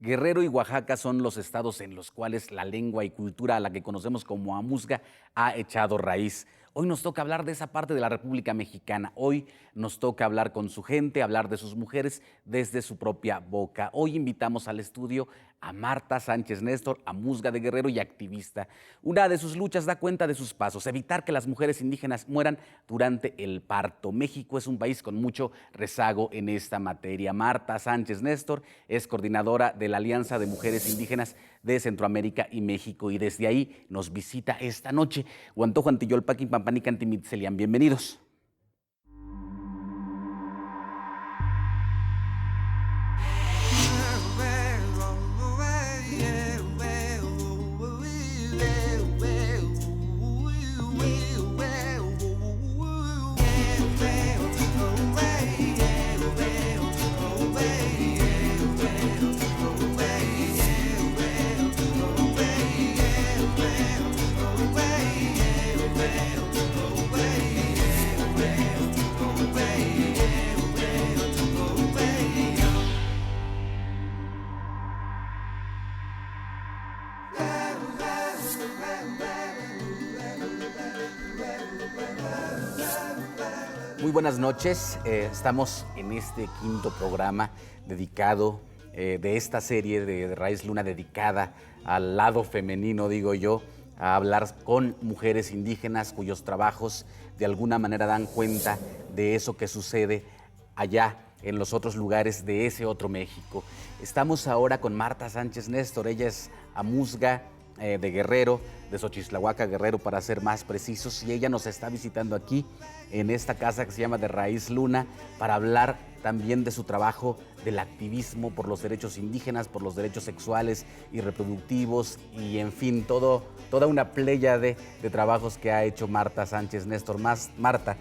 Guerrero y Oaxaca son los estados en los cuales la lengua y cultura a la que conocemos como amuzga ha echado raíz. Hoy nos toca hablar de esa parte de la República Mexicana. Hoy nos toca hablar con su gente, hablar de sus mujeres desde su propia boca. Hoy invitamos al estudio a Marta Sánchez Néstor, amuzga de Guerrero y activista. Una de sus luchas da cuenta de sus pasos: evitar que las mujeres indígenas mueran durante el parto. México es un país con mucho rezago en esta materia. Marta Sánchez Néstor es coordinadora de la Alianza de Mujeres Indígenas de Centroamérica y México, y desde ahí nos visita esta noche. Huantojo Antiyolpaquin Pampanica Antimitzelian. Bienvenidos. Muy buenas noches, estamos en este quinto programa dedicado de esta serie de Raíz Luna, dedicada al lado femenino, digo yo, a hablar con mujeres indígenas cuyos trabajos de alguna manera dan cuenta de eso que sucede allá en los otros lugares de ese otro México. Estamos ahora con Marta Sánchez Néstor. Ella es amuzga de Guerrero, de Xochislahuaca, Guerrero, para ser más precisos, y ella nos está visitando aquí en esta casa que se llama de Raíz Luna para hablar también de su trabajo, del activismo por los derechos indígenas, por los derechos sexuales y reproductivos, y en fin, toda una pléyade de trabajos que ha hecho Marta Sánchez Néstor. Marta,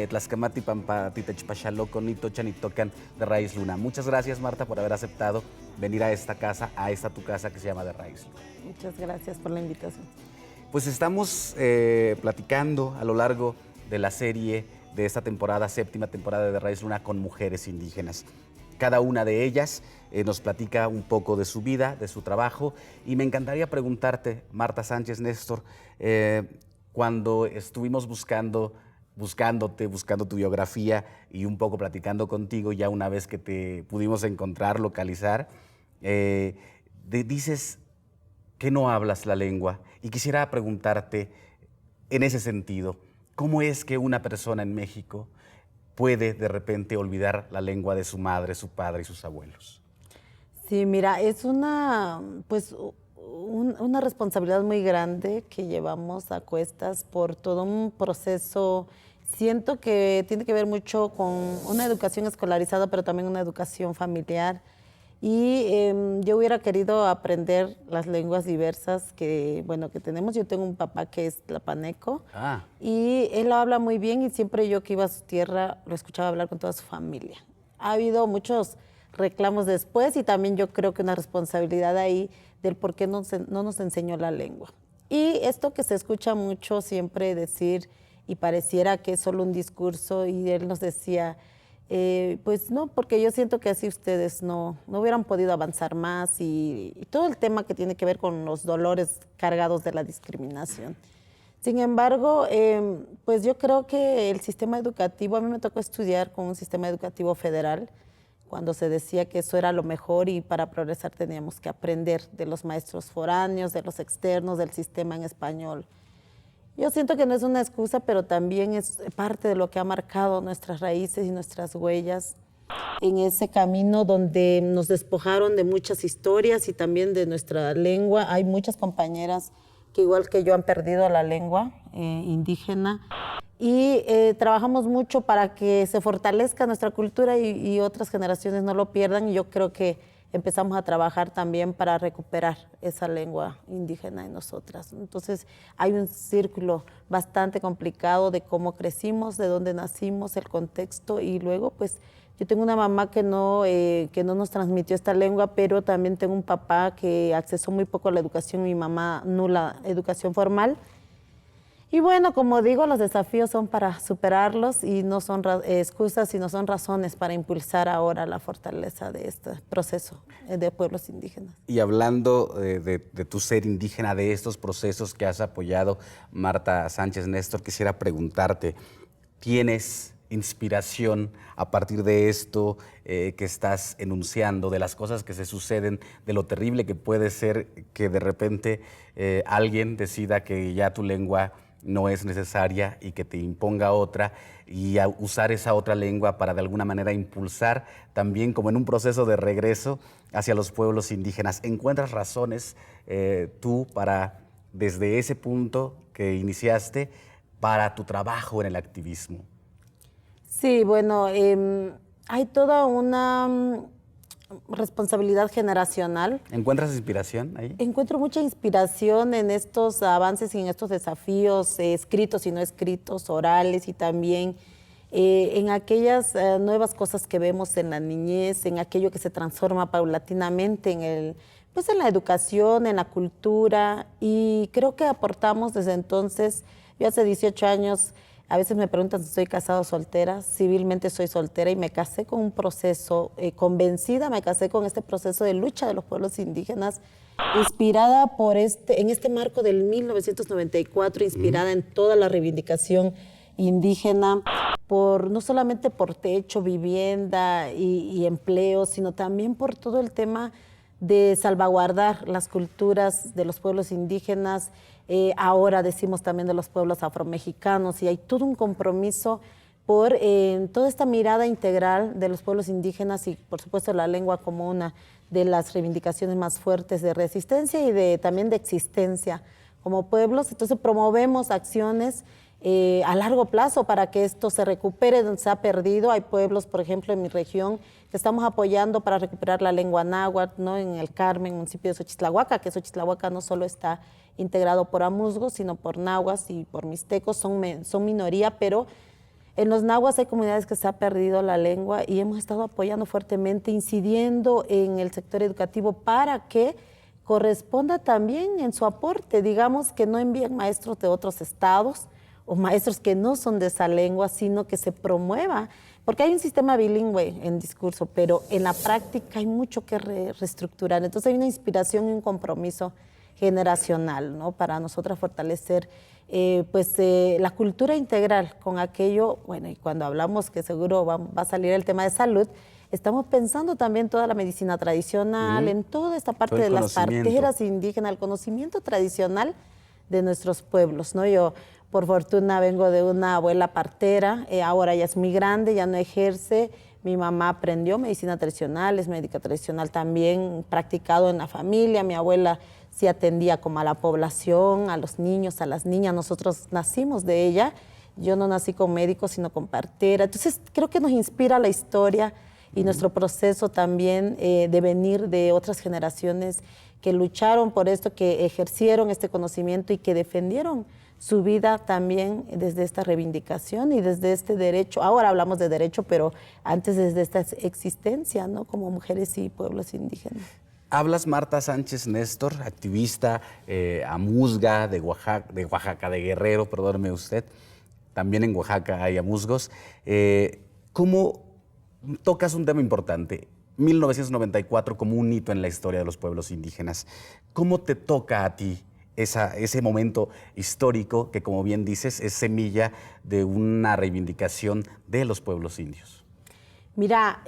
Tlaxcamati Pampa Titechpachaloco Nito Chanitocan de Raíz Luna. Muchas gracias, Marta, por haber aceptado venir a esta casa, a esta tu casa que se llama de Raíz Luna. Muchas gracias por la invitación. Pues estamos platicando a lo largo de la serie de esta temporada, séptima temporada de Raíz Luna, con mujeres indígenas. Cada una de ellas nos platica un poco de su vida, de su trabajo, y me encantaría preguntarte, Marta Sánchez Néstor, cuando estuvimos buscando tu biografía y un poco platicando contigo, ya una vez que te pudimos encontrar, localizar, dices que no hablas la lengua, y quisiera preguntarte en ese sentido, ¿cómo es que una persona en México puede de repente olvidar la lengua de su madre, su padre y sus abuelos? Sí, mira, es una responsabilidad muy grande que llevamos a cuestas por todo un proceso. Siento que tiene que ver mucho con una educación escolarizada, pero también una educación familiar. Y yo hubiera querido aprender las lenguas diversas que tenemos. Yo tengo un papá que es tlapaneco, y él habla muy bien, y siempre yo que iba a su tierra lo escuchaba hablar con toda su familia. Ha habido muchos reclamos después, y también yo creo que una responsabilidad ahí del por qué no nos enseñó la lengua. Y esto que se escucha mucho siempre decir, y pareciera que es solo un discurso, y él nos decía, pues no, porque yo siento que así ustedes no hubieran podido avanzar más, y todo el tema que tiene que ver con los dolores cargados de la discriminación. Sin embargo, pues yo creo que el sistema educativo, a mí me tocó estudiar con un sistema educativo federal, cuando se decía que eso era lo mejor, y para progresar teníamos que aprender de los maestros foráneos, de los externos, del sistema en español. Yo siento que no es una excusa, pero también es parte de lo que ha marcado nuestras raíces y nuestras huellas en ese camino donde nos despojaron de muchas historias y también de nuestra lengua. Hay muchas compañeras que, igual que yo, han perdido la lengua indígena, y trabajamos mucho para que se fortalezca nuestra cultura y otras generaciones no lo pierdan, y yo creo que empezamos a trabajar también para recuperar esa lengua indígena en nosotras. Entonces hay un círculo bastante complicado de cómo crecimos, de dónde nacimos, el contexto, y luego pues yo tengo una mamá que no nos transmitió esta lengua, pero también tengo un papá que accesó muy poco a la educación, mi mamá nula educación formal. Y bueno, como digo, los desafíos son para superarlos y no son excusas, sino son razones para impulsar ahora la fortaleza de este proceso de pueblos indígenas. Y hablando de tu ser indígena, de estos procesos que has apoyado, Marta Sánchez Néstor, quisiera preguntarte, ¿tienes inspiración a partir de esto que estás enunciando, de las cosas que se suceden, de lo terrible que puede ser que de repente alguien decida que ya tu lengua no es necesaria y que te imponga otra y a usar esa otra lengua para de alguna manera impulsar también como en un proceso de regreso hacia los pueblos indígenas? ¿Encuentras razones tú para, desde ese punto que iniciaste, para tu trabajo en el activismo? Sí, bueno, hay toda una responsabilidad generacional. ¿Encuentras inspiración ahí? Encuentro mucha inspiración en estos avances y en estos desafíos escritos y no escritos, orales y también en aquellas nuevas cosas que vemos en la niñez, en aquello que se transforma paulatinamente pues en la educación, en la cultura, y creo que aportamos desde entonces. Yo hace 18 años, a veces me preguntan si estoy casada o soltera. Civilmente soy soltera y me casé con un proceso, convencida, me casé con este proceso de lucha de los pueblos indígenas, inspirada en este marco del 1994, inspirada en toda la reivindicación indígena, no solamente por techo, vivienda y empleo, sino también por todo el tema de salvaguardar las culturas de los pueblos indígenas. Ahora decimos también de los pueblos afromexicanos, y hay todo un compromiso por toda esta mirada integral de los pueblos indígenas y por supuesto la lengua como una de las reivindicaciones más fuertes de resistencia y también de existencia como pueblos. Entonces promovemos acciones a largo plazo para que esto se recupere donde se ha perdido. Hay pueblos, por ejemplo, en mi región que estamos apoyando para recuperar la lengua náhuatl, ¿no? En el Carmen, municipio de Xochitlahuaca, que Xochitlahuaca no solo está integrado por amuzgos, sino por nahuas y por mixtecos, son minoría, pero en los nahuas hay comunidades que se ha perdido la lengua y hemos estado apoyando fuertemente, incidiendo en el sector educativo para que corresponda también en su aporte, digamos que no envíen maestros de otros estados o maestros que no son de esa lengua, sino que se promueva, porque hay un sistema bilingüe en discurso, pero en la práctica hay mucho que reestructurar. Entonces hay una inspiración y un compromiso generacional, ¿no? Para nosotras fortalecer la cultura integral con aquello. Bueno, y cuando hablamos que seguro va a salir el tema de salud, estamos pensando también toda la medicina tradicional, en toda esta parte de las parteras indígenas, el conocimiento tradicional de nuestros pueblos, ¿no? Yo, por fortuna, vengo de una abuela partera, ahora ya es muy grande, ya no ejerce. Mi mamá aprendió medicina tradicional, es médica tradicional también, practicado en la familia. Mi abuela sí atendía como a la población, a los niños, a las niñas. Nosotros nacimos de ella. Yo no nací con médico, sino con partera. Entonces, creo que nos inspira la historia y nuestro proceso también de venir de otras generaciones que lucharon por esto, que ejercieron este conocimiento y que defendieron su vida también desde esta reivindicación y desde este derecho. Ahora hablamos de derecho, pero antes desde esta existencia, ¿no? Como mujeres y pueblos indígenas. Hablas, Marta Sánchez Néstor, activista amuzga de Oaxaca, de Guerrero, perdóneme usted. También en Oaxaca hay amuzgos. ¿Cómo tocas un tema importante? 1994 como un hito en la historia de los pueblos indígenas. ¿Cómo te toca a ti ese momento histórico que, como bien dices, es semilla de una reivindicación de los pueblos indios? Mira,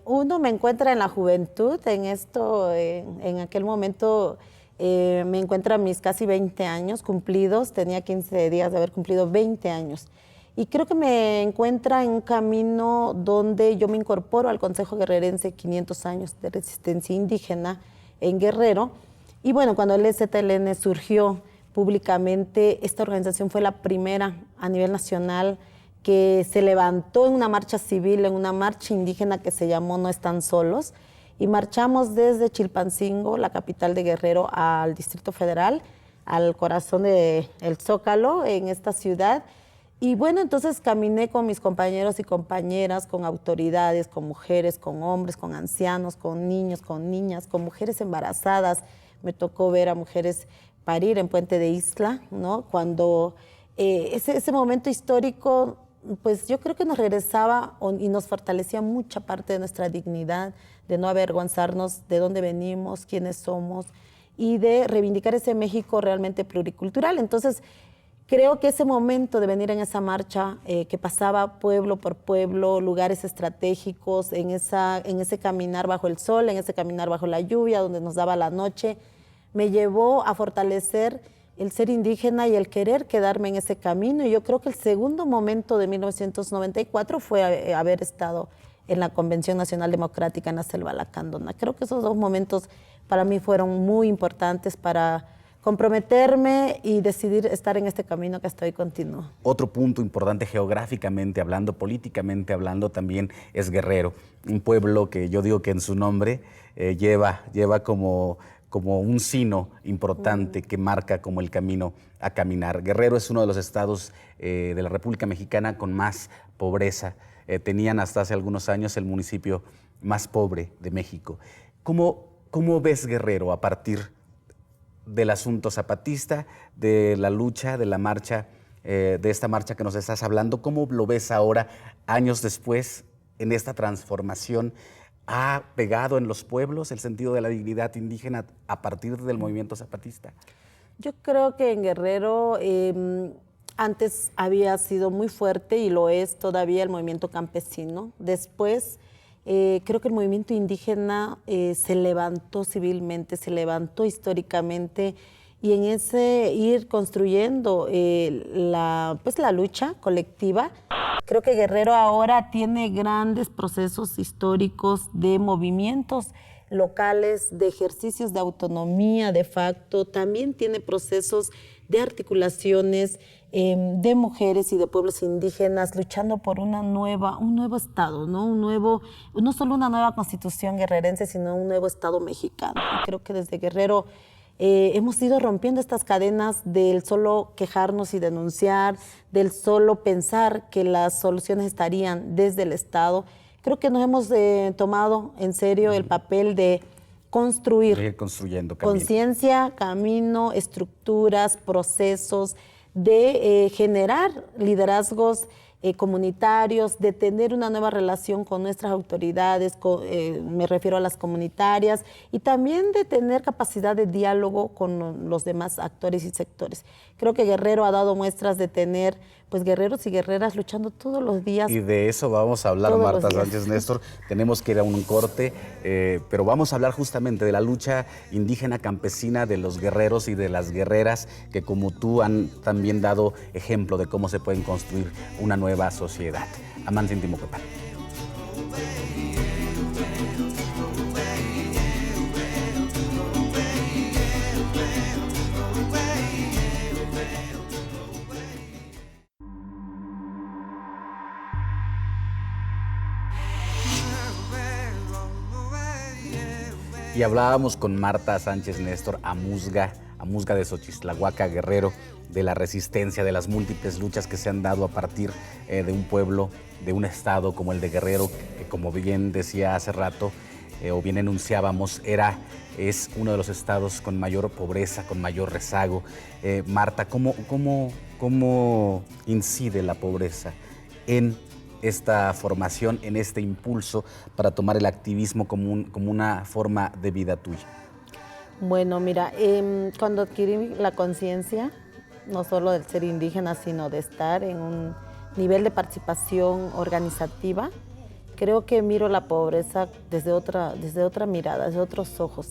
uno me encuentra en la juventud, en esto, en aquel momento me encuentro a mis casi 20 años cumplidos, tenía 15 días de haber cumplido 20 años. Y creo que me encuentra en un camino donde yo me incorporo al Consejo Guerrerense 500 años de resistencia indígena en Guerrero. Y bueno, cuando el EZLN surgió públicamente, esta organización fue la primera a nivel nacional que se levantó en una marcha civil, en una marcha indígena que se llamó No Están Solos, y marchamos desde Chilpancingo, la capital de Guerrero, al Distrito Federal, al corazón del Zócalo, en esta ciudad. Y bueno, entonces caminé con mis compañeros y compañeras, con autoridades, con mujeres, con hombres, con ancianos, con niños, con niñas, con mujeres embarazadas. Me tocó ver a mujeres parir en Puente de Isla, ¿no? Cuando ese momento histórico, pues yo creo que nos regresaba y nos fortalecía mucha parte de nuestra dignidad, de no avergonzarnos de dónde venimos, quiénes somos y de reivindicar ese México realmente pluricultural. Entonces, creo que ese momento de venir en esa marcha que pasaba pueblo por pueblo, lugares estratégicos, en ese caminar bajo el sol, en ese caminar bajo la lluvia, donde nos daba la noche, me llevó a fortalecer el ser indígena y el querer quedarme en ese camino. Y yo creo que el segundo momento de 1994 fue haber estado en la Convención Nacional Democrática en la Selva Lacandona. Creo que esos dos momentos para mí fueron muy importantes para comprometerme y decidir estar en este camino que estoy continuo. Otro punto importante geográficamente hablando, políticamente hablando, también es Guerrero, un pueblo que yo digo que en su nombre lleva como un sino importante que marca como el camino a caminar. Guerrero es uno de los estados de la República Mexicana con más pobreza. Tenían hasta hace algunos años el municipio más pobre de México. ¿Cómo ves Guerrero a partir del asunto zapatista, de la lucha, de la marcha, de esta marcha que nos estás hablando? ¿Cómo lo ves ahora, años después, en esta transformación? ¿Ha pegado en los pueblos el sentido de la dignidad indígena a partir del movimiento zapatista? Yo creo que en Guerrero antes había sido muy fuerte y lo es todavía el movimiento campesino. Después creo que el movimiento indígena se levantó civilmente, se levantó históricamente y en ese ir construyendo la lucha colectiva. Creo que Guerrero ahora tiene grandes procesos históricos de movimientos locales, de ejercicios de autonomía de facto, también tiene procesos de articulaciones de mujeres y de pueblos indígenas luchando por un nuevo Estado, ¿no? No solo una nueva constitución guerrerense, sino un nuevo Estado mexicano. Y creo que desde Guerrero hemos ido rompiendo estas cadenas del solo quejarnos y denunciar, del solo pensar que las soluciones estarían desde el Estado. Creo que nos hemos tomado en serio el papel de construir conciencia, camino, estructuras, procesos, de generar liderazgos comunitarios, de tener una nueva relación con nuestras autoridades, me refiero a las comunitarias, y también de tener capacidad de diálogo con los demás actores y sectores. Creo que Guerrero ha dado muestras de tener pues guerreros y guerreras luchando todos los días. Y de eso vamos a hablar, Marta Sánchez Néstor. Tenemos que ir a un corte, pero vamos a hablar justamente de la lucha indígena campesina de los guerreros y de las guerreras que, como tú, han también dado ejemplo de cómo se pueden construir una nueva sociedad. Amán Íntimo Copán. Y hablábamos con Marta Sánchez Néstor, Amuzga de Xochistlahuaca, Guerrero, de la resistencia, de las múltiples luchas que se han dado a partir de un pueblo, de un estado como el de Guerrero, que como bien decía hace rato, o bien enunciábamos, es uno de los estados con mayor pobreza, con mayor rezago. Marta, ¿cómo incide la pobreza en esta formación, en este impulso para tomar el activismo como una forma de vida tuya? Bueno, mira, cuando adquirí la conciencia, no solo del ser indígena, sino de estar en un nivel de participación organizativa, creo que miro la pobreza desde otra mirada, desde otros ojos.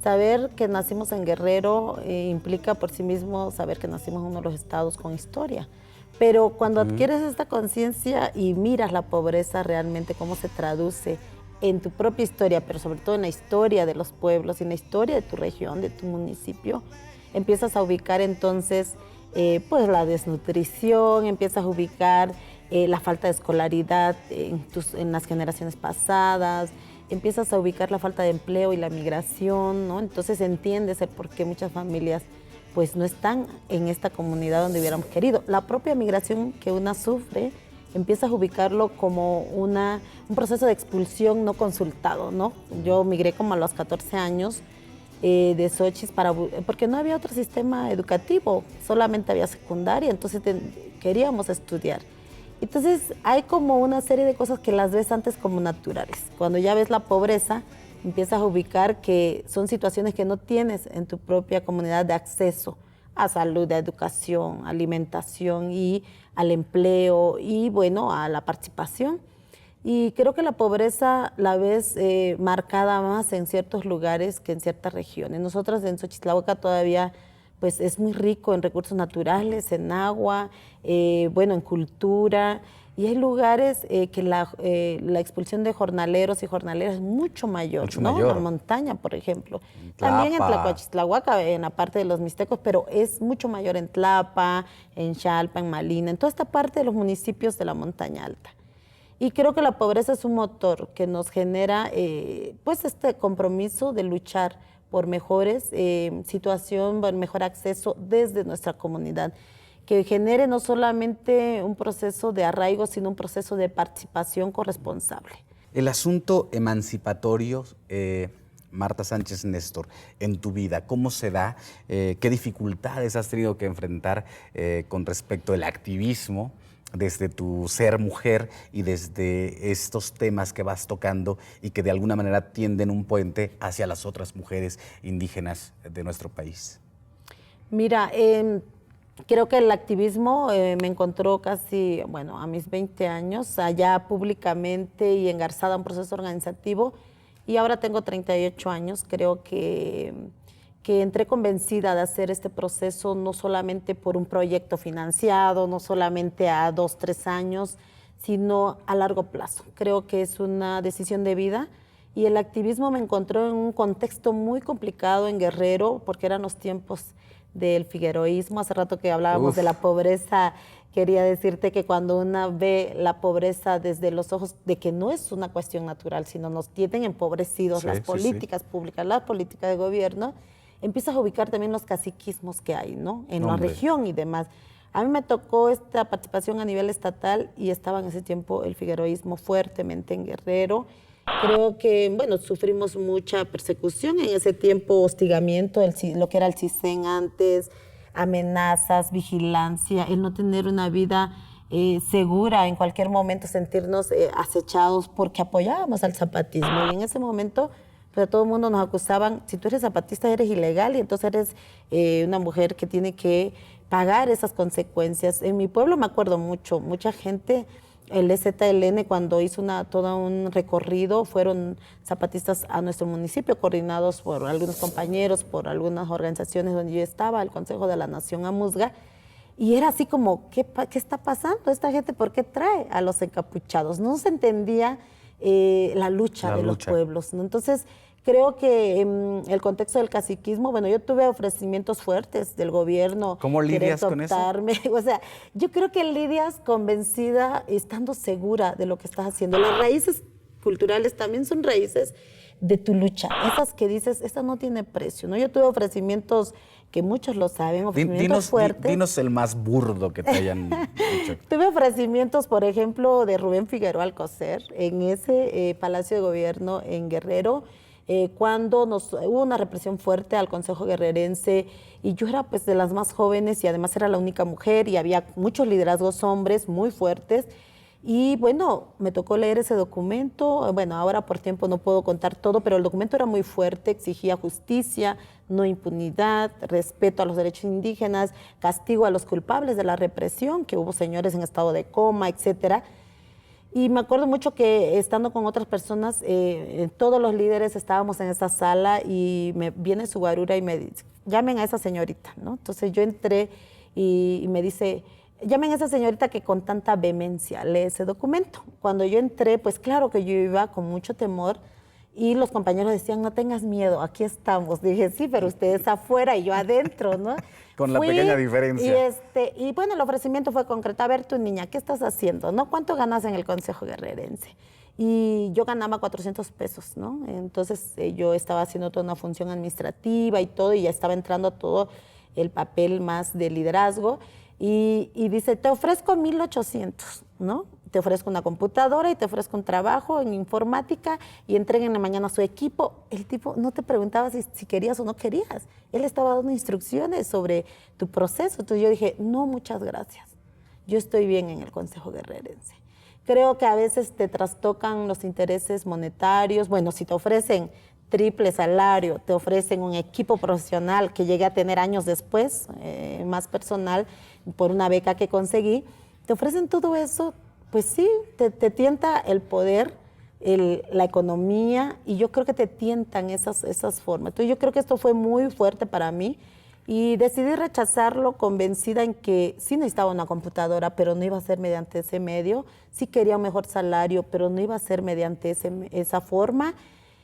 Saber que nacimos en Guerrero implica por sí mismo saber que nacimos en uno de los estados con historia. Pero cuando adquieres esta conciencia y miras la pobreza realmente, cómo se traduce en tu propia historia, pero sobre todo en la historia de los pueblos, en la historia de tu región, de tu municipio, empiezas a ubicar entonces pues la desnutrición, empiezas a ubicar la falta de escolaridad en las generaciones pasadas, empiezas a ubicar la falta de empleo y la migración, ¿no? Entonces entiendes el por qué muchas familias pues no están en esta comunidad donde hubiéramos querido. La propia migración que una sufre, empiezas a ubicarlo como un proceso de expulsión no consultado, ¿no? Yo migré como a los 14 años de Xochitl, porque no había otro sistema educativo, solamente había secundaria, entonces queríamos estudiar. Entonces hay como una serie de cosas que las ves antes como naturales. Cuando ya ves la pobreza, empiezas a ubicar que son situaciones que no tienes en tu propia comunidad de acceso a salud, a educación, alimentación y al empleo y bueno, a la participación. Y creo que la pobreza la ves marcada más en ciertos lugares que en ciertas regiones. Nosotros en Xochitlahuaca todavía pues es muy rico en recursos naturales, en agua, bueno, en cultura. Y hay lugares que la expulsión de jornaleros y jornaleras es mucho mayor, Mucho ¿no? mayor. La montaña, por ejemplo. En También en Tlapa. Tlacochitlahuaca, en la parte de los mixtecos, pero es mucho mayor en Tlapa, en Xalpa, en Malina, en toda esta parte de los municipios de la montaña alta. Y creo que la pobreza es un motor que nos genera pues este compromiso de luchar por mejores situación, por mejor acceso desde nuestra comunidad, que genere no solamente un proceso de arraigo, sino un proceso de participación corresponsable. El asunto emancipatorio, Marta Sánchez Néstor, en tu vida, ¿cómo se da? ¿Qué dificultades has tenido que enfrentar con respecto al activismo desde tu ser mujer y desde estos temas que vas tocando y que de alguna manera tienden un puente hacia las otras mujeres indígenas de nuestro país? Mira, creo que el activismo me encontró casi, bueno, a mis 20 años, allá públicamente y engarzada en un proceso organizativo, y ahora tengo 38 años. Creo que entré convencida de hacer este proceso no solamente por un proyecto financiado, no solamente a 2, 3 años, sino a largo plazo. Creo que es una decisión de vida. Y el activismo me encontró en un contexto muy complicado en Guerrero, porque eran los tiempos del figueroísmo. Hace rato que hablábamos de la pobreza, quería decirte que cuando una ve la pobreza desde los ojos de que no es una cuestión natural, sino nos tienen empobrecidos las políticas públicas, la política de gobierno, empiezas a ubicar también los caciquismos que hay, ¿no? En la región y demás. A mí me tocó esta participación a nivel estatal y estaba en ese tiempo el figueroísmo fuertemente en Guerrero. Creo que, bueno, sufrimos mucha persecución en ese tiempo, hostigamiento, lo que era el CISEN antes, amenazas, vigilancia, el no tener una vida segura, en cualquier momento sentirnos acechados porque apoyábamos al zapatismo. Y en ese momento, pues a todo el mundo nos acusaban, si tú eres zapatista eres ilegal y entonces eres una mujer que tiene que pagar esas consecuencias. En mi pueblo me acuerdo mucho, mucha gente, el EZLN cuando hizo todo un recorrido, fueron zapatistas a nuestro municipio, coordinados por algunos compañeros, por algunas organizaciones donde yo estaba, el Consejo de la Nación Amuzga, y era así como, ¿qué está pasando? ¿Esta gente por qué trae a los encapuchados? No se entendía la lucha de los pueblos, ¿no? Entonces, creo que el contexto del caciquismo, bueno, yo tuve ofrecimientos fuertes del gobierno. ¿Cómo lidias con eso? O sea, yo creo que lidias convencida, estando segura de lo que estás haciendo. Las raíces culturales también son raíces de tu lucha. Esas que dices, esta no tiene precio, ¿no? Yo tuve ofrecimientos que muchos lo saben, ofrecimientos fuertes. Dinos el más burdo que te hayan dicho. Tuve ofrecimientos, por ejemplo, de Rubén Figueroa Alcocer, en ese Palacio de Gobierno en Guerrero, cuando hubo una represión fuerte al Consejo Guerrerense, y yo era pues de las más jóvenes y además era la única mujer y había muchos liderazgos hombres muy fuertes. Y bueno, me tocó leer ese documento. Bueno, ahora por tiempo no puedo contar todo, pero el documento era muy fuerte, exigía justicia, no impunidad, respeto a los derechos indígenas, castigo a los culpables de la represión, que hubo señores en estado de coma, etcétera. Y me acuerdo mucho que estando con otras personas, todos los líderes estábamos en esa sala y me viene su guarura y me dice, llamen a esa señorita, ¿no? Entonces yo entré y me dice, llamen a esa señorita que con tanta vehemencia lee ese documento. Cuando yo entré, pues claro que yo iba con mucho temor y los compañeros decían, no tengas miedo, aquí estamos. Dije, sí, pero ustedes afuera y yo adentro, ¿no? Con la pequeña diferencia. Y bueno, el ofrecimiento fue concreto. A ver, tu niña, ¿qué estás haciendo? ¿No? ¿Cuánto ganas en el Consejo Guerrerense? Y yo ganaba 400 pesos, ¿no? Entonces yo estaba haciendo toda una función administrativa y todo, y ya estaba entrando a todo el papel más de liderazgo. Y dice, te ofrezco 1,800, ¿no? te ofrezco una computadora y te ofrezco un trabajo en informática y entreguen en la mañana su equipo. El tipo no te preguntaba si querías o no querías. Él estaba dando instrucciones sobre tu proceso. Entonces yo dije, no, muchas gracias. Yo estoy bien en el Consejo Guerrerense. Creo que a veces te trastocan los intereses monetarios. Bueno, si te ofrecen triple salario, te ofrecen un equipo profesional que llegué a tener años después, más personal, por una beca que conseguí, te ofrecen todo eso, pues sí, te tienta el poder, la economía, y yo creo que te tientan esas formas. Entonces yo creo que esto fue muy fuerte para mí y decidí rechazarlo convencida en que sí necesitaba una computadora, pero no iba a ser mediante ese medio, sí quería un mejor salario, pero no iba a ser mediante esa forma.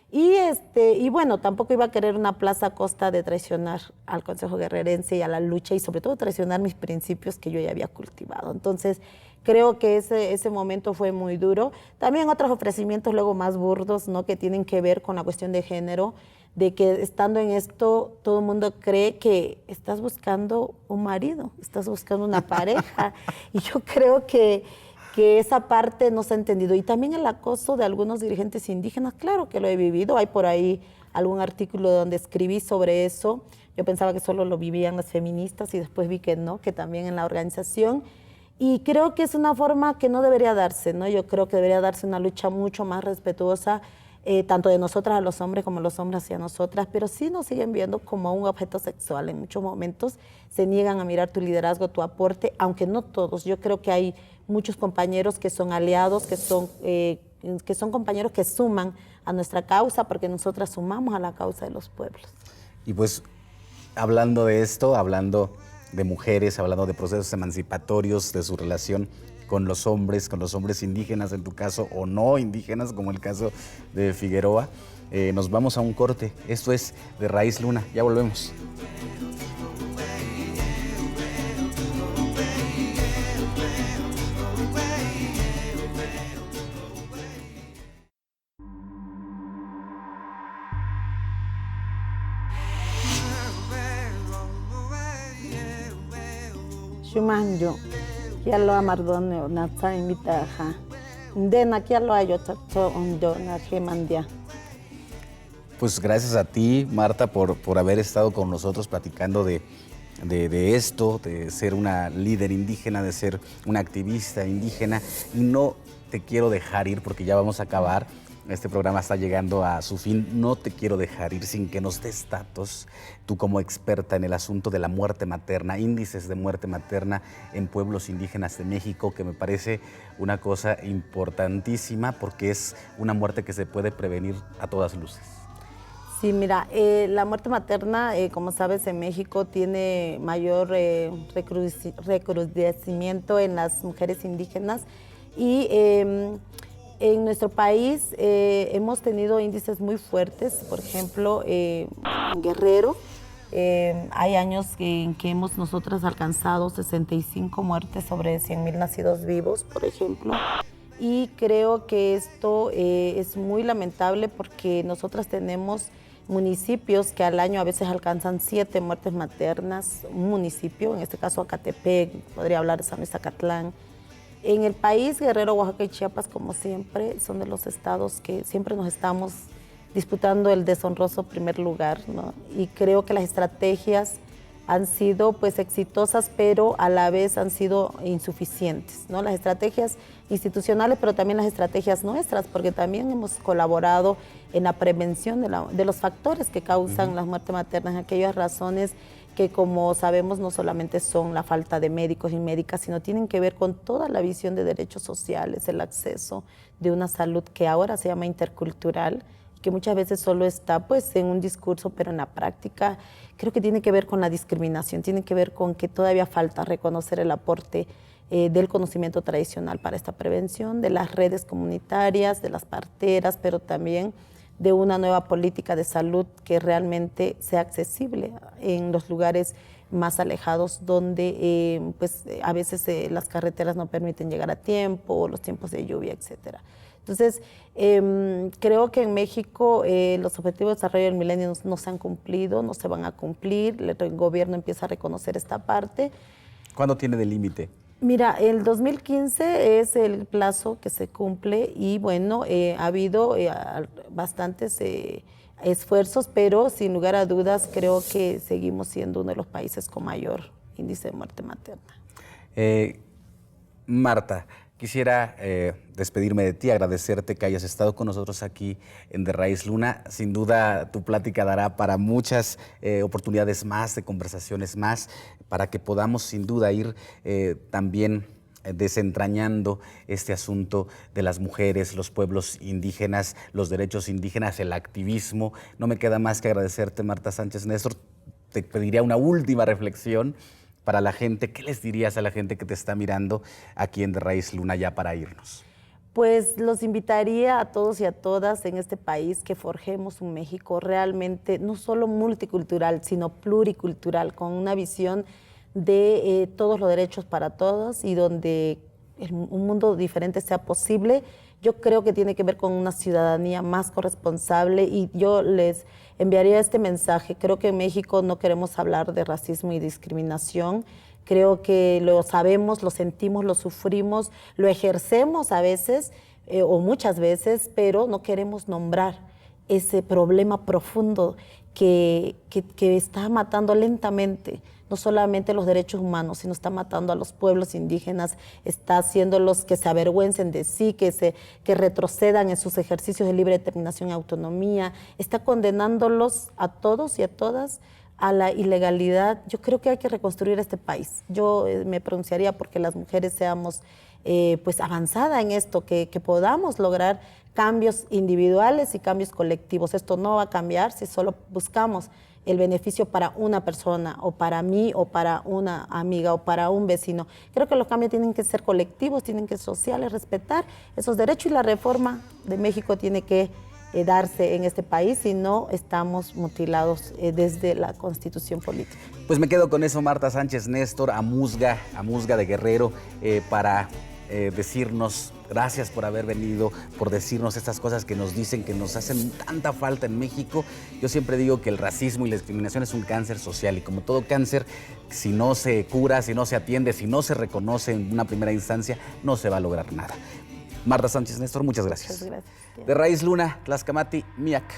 Y bueno, tampoco iba a querer una plaza a costa de traicionar al Consejo Guerrerense y a la lucha y sobre todo traicionar mis principios que yo ya había cultivado. Entonces, creo que ese momento fue muy duro. También otros ofrecimientos luego más burdos, ¿no? Que tienen que ver con la cuestión de género, de que estando en esto todo el mundo cree que estás buscando un marido, estás buscando una pareja. Y yo creo que esa parte no se ha entendido. Y también el acoso de algunos dirigentes indígenas, claro que lo he vivido. Hay por ahí algún artículo donde escribí sobre eso. Yo pensaba que solo lo vivían las feministas y después vi que no, que también en la organización. Y creo que es una forma que no debería darse, ¿no? Yo creo que debería darse una lucha mucho más respetuosa, tanto de nosotras a los hombres como los hombres hacia nosotras, pero sí nos siguen viendo como un objeto sexual. En muchos momentos se niegan a mirar tu liderazgo, tu aporte, aunque no todos. Yo creo que hay muchos compañeros que son aliados, que son compañeros que suman a nuestra causa, porque nosotras sumamos a la causa de los pueblos. Y pues, hablando de esto, hablando de mujeres, hablando de procesos emancipatorios, de su relación con los hombres indígenas en tu caso, o no indígenas, como el caso de Figueroa, nos vamos a un corte. Esto es de Raíz Luna, ya volvemos. Shumanjo, ya lo amardone, nata invita ja. Ndena ya lo ayo tato ondo na gemandia. Pues gracias a ti, Marta, por haber estado con nosotros platicando de esto, de ser una líder indígena, de ser una activista indígena. Y no te quiero dejar ir porque ya vamos a acabar. Este programa está llegando a su fin. No te quiero dejar ir sin que nos des datos, tú como experta en el asunto de la muerte materna, índices de muerte materna en pueblos indígenas de México, que me parece una cosa importantísima porque es una muerte que se puede prevenir a todas luces. Sí, mira, la muerte materna, como sabes, en México tiene mayor recrudecimiento en las mujeres indígenas y en nuestro país hemos tenido índices muy fuertes. Por ejemplo, en Guerrero hay años en que hemos nosotras alcanzado 65 muertes sobre 100,000 nacidos vivos, por ejemplo. Y creo que esto es muy lamentable porque nosotras tenemos municipios que al año a veces alcanzan 7 muertes maternas, un municipio, en este caso Acatepec, podría hablar de San Luis Acatlán. En el país, Guerrero, Oaxaca y Chiapas, como siempre, son de los estados que siempre nos estamos disputando el deshonroso primer lugar, ¿no? Y creo que las estrategias han sido pues exitosas, pero a la vez han sido insuficientes, ¿no? Las estrategias institucionales, pero también las estrategias nuestras, porque también hemos colaborado en la prevención de los factores que causan las muertes maternas, aquellas razones que, como sabemos, no solamente son la falta de médicos y médicas, sino tienen que ver con toda la visión de derechos sociales, el acceso de una salud que ahora se llama intercultural, que muchas veces solo está pues en un discurso, pero en la práctica creo que tiene que ver con la discriminación, tiene que ver con que todavía falta reconocer el aporte del conocimiento tradicional para esta prevención, de las redes comunitarias, de las parteras, pero también de una nueva política de salud que realmente sea accesible en los lugares más alejados donde pues a veces las carreteras no permiten llegar a tiempo, los tiempos de lluvia, etcétera. Entonces, creo que en México los objetivos de desarrollo del milenio no se han cumplido, no se van a cumplir, el gobierno empieza a reconocer esta parte. ¿Cuándo tiene de límite? Mira, el 2015 es el plazo que se cumple y bueno, ha habido bastantes esfuerzos, pero sin lugar a dudas creo que seguimos siendo uno de los países con mayor índice de muerte materna. Marta, quisiera despedirme de ti, agradecerte que hayas estado con nosotros aquí en De Raíz Luna. Sin duda tu plática dará para muchas oportunidades más, de conversaciones más, para que podamos sin duda ir también desentrañando este asunto de las mujeres, los pueblos indígenas, los derechos indígenas, el activismo. No me queda más que agradecerte, Marta Sánchez Néstor. Te pediría una última reflexión para la gente. ¿Qué les dirías a la gente que te está mirando aquí en De Raíz Luna ya para irnos? Pues los invitaría a todos y a todas en este país que forjemos un México realmente no solo multicultural, sino pluricultural, con una visión de todos los derechos para todos y donde un mundo diferente sea posible. Yo creo que tiene que ver con una ciudadanía más corresponsable y yo les enviaría este mensaje. Creo que en México no queremos hablar de racismo y discriminación. Creo que lo sabemos, lo sentimos, lo sufrimos, lo ejercemos a veces o muchas veces, pero no queremos nombrar ese problema profundo que está matando lentamente no solamente los derechos humanos, sino está matando a los pueblos indígenas, está haciéndolos que se avergüencen de sí, que retrocedan en sus ejercicios de libre determinación y autonomía, está condenándolos a todos y a todas a la ilegalidad. Yo creo que hay que reconstruir este país. Yo me pronunciaría porque las mujeres seamos pues avanzada en esto, que podamos lograr cambios individuales y cambios colectivos. Esto no va a cambiar si solo buscamos el beneficio para una persona o para mí o para una amiga o para un vecino. Creo que los cambios tienen que ser colectivos, tienen que ser sociales, respetar esos derechos y la reforma de México tiene que darse en este país, si no estamos mutilados desde la constitución política. Pues me quedo con eso, Marta Sánchez Néstor, Amusga de Guerrero, para decirnos gracias por haber venido, por decirnos estas cosas que nos dicen, que nos hacen tanta falta en México. Yo siempre digo que el racismo y la discriminación es un cáncer social y como todo cáncer, si no se cura, si no se atiende, si no se reconoce en una primera instancia, no se va a lograr nada. Marta Sánchez Néstor, muchas gracias. Muchas gracias. De Raíz Luna, Tlaxcamati, Miak.